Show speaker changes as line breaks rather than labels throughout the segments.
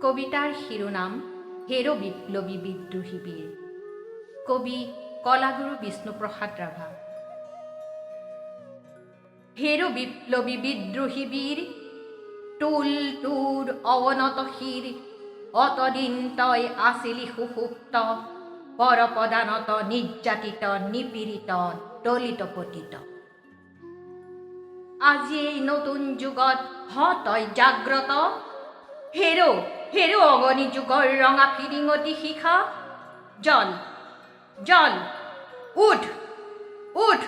কবিতাৰ শিৰোনাম হেৰ' বিপ্লৱী বিদ্ৰোহী বীৰ। কবি কলাগুৰু বিষ্ণুপ্ৰসাদ ৰাভা। হেৰ' বিপ্লৱী বিদ্ৰোহী বীৰ, তোল তোৰ অৱনত শিৰ, অতদিন তই আছিলি সুসুপ্ত, পৰপদানত নিৰ্যাতিত নিপীড়িত দলিত পতিত। আজি এই নতুন যুগত হ তই জাগ্ৰত, হেৰ' হেৰ' অগণি যুগৰ ৰঙা ফিৰিঙতি শিখা। জল জল উঠ উঠ,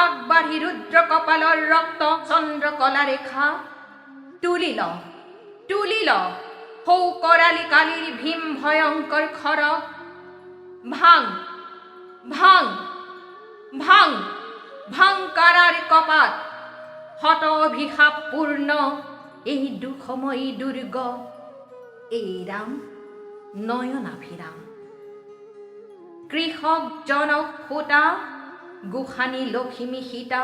আগবাঢ়ি ৰুদ্ৰ কপালৰ ৰক্ত চন্দ্ৰ কলা ৰেখা। তুলি ল তুলি ল সৌ কৰালি কালিৰ ভীম ভয়ংকৰ খৰ। ভাং ভাং ভাং ভাং কাৰাৰ কপাট, শত অভিশাপ পূৰ্ণ এই দুখময়ী দুৰ্গ। এইৰাম নয়নাভিৰাম, কৃষক জনক সূতা, গোসানী লখিমী সীতা,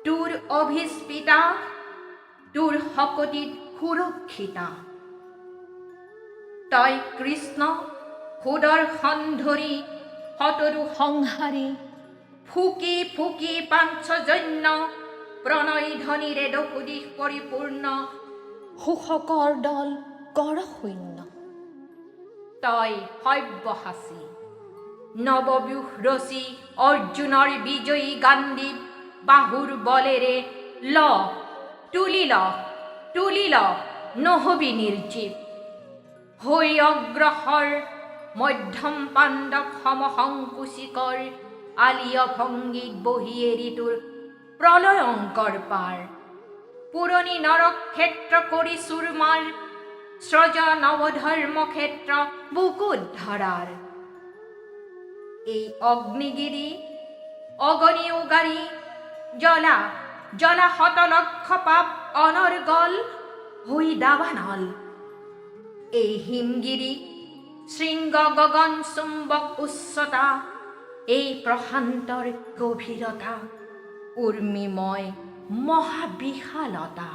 তোৰ অভিস্পিতা, তোৰ শকতিত সুৰক্ষিতা। তই কৃষ্ণ সুদৰ্শন ধৰি শতৰু সংহাৰী, ফুকি ফুকি পাঞ্চজন্য প্ৰণয় ধ্বনিৰে দশোদিশ পৰিপূৰ্ণ শোষকৰ দল কৰ শূন্য। তই সব্যসাচী নৱব্যূহ ৰচি অৰ্জুনৰ বিজয়ী গাণ্ডীৱ বাহুৰ বলেৰে ল তুলি ল তুলি ল নহবি নিৰ্জীৱ। হৈ অগ্ৰসৰ মধ্যম পাণ্ডৱ সমসংকুচিকৰ, আলীয় ভংগীত বহি এৰি তোৰ প্ৰলয়ংকৰ পাৰ। পুৰণি নৰক্ষেত্ৰ কৰি চুৰমাৰ, স্ৰজ নৱধৰ্ম ক্ষেত্ৰ বুকুত ধৰাৰ। এই অগ্নিগিৰি অগণি উগাৰি, জ্বলা জ্বলা শতলক্ষ পাপ অনৰ্গল হৈ দাবানল। এই হিমগিৰি শৃংগ গগন চুম্বক উচ্চতা, এই প্ৰশান্তৰ গভীৰতা উৰ্মিময় মহাবিশালতা।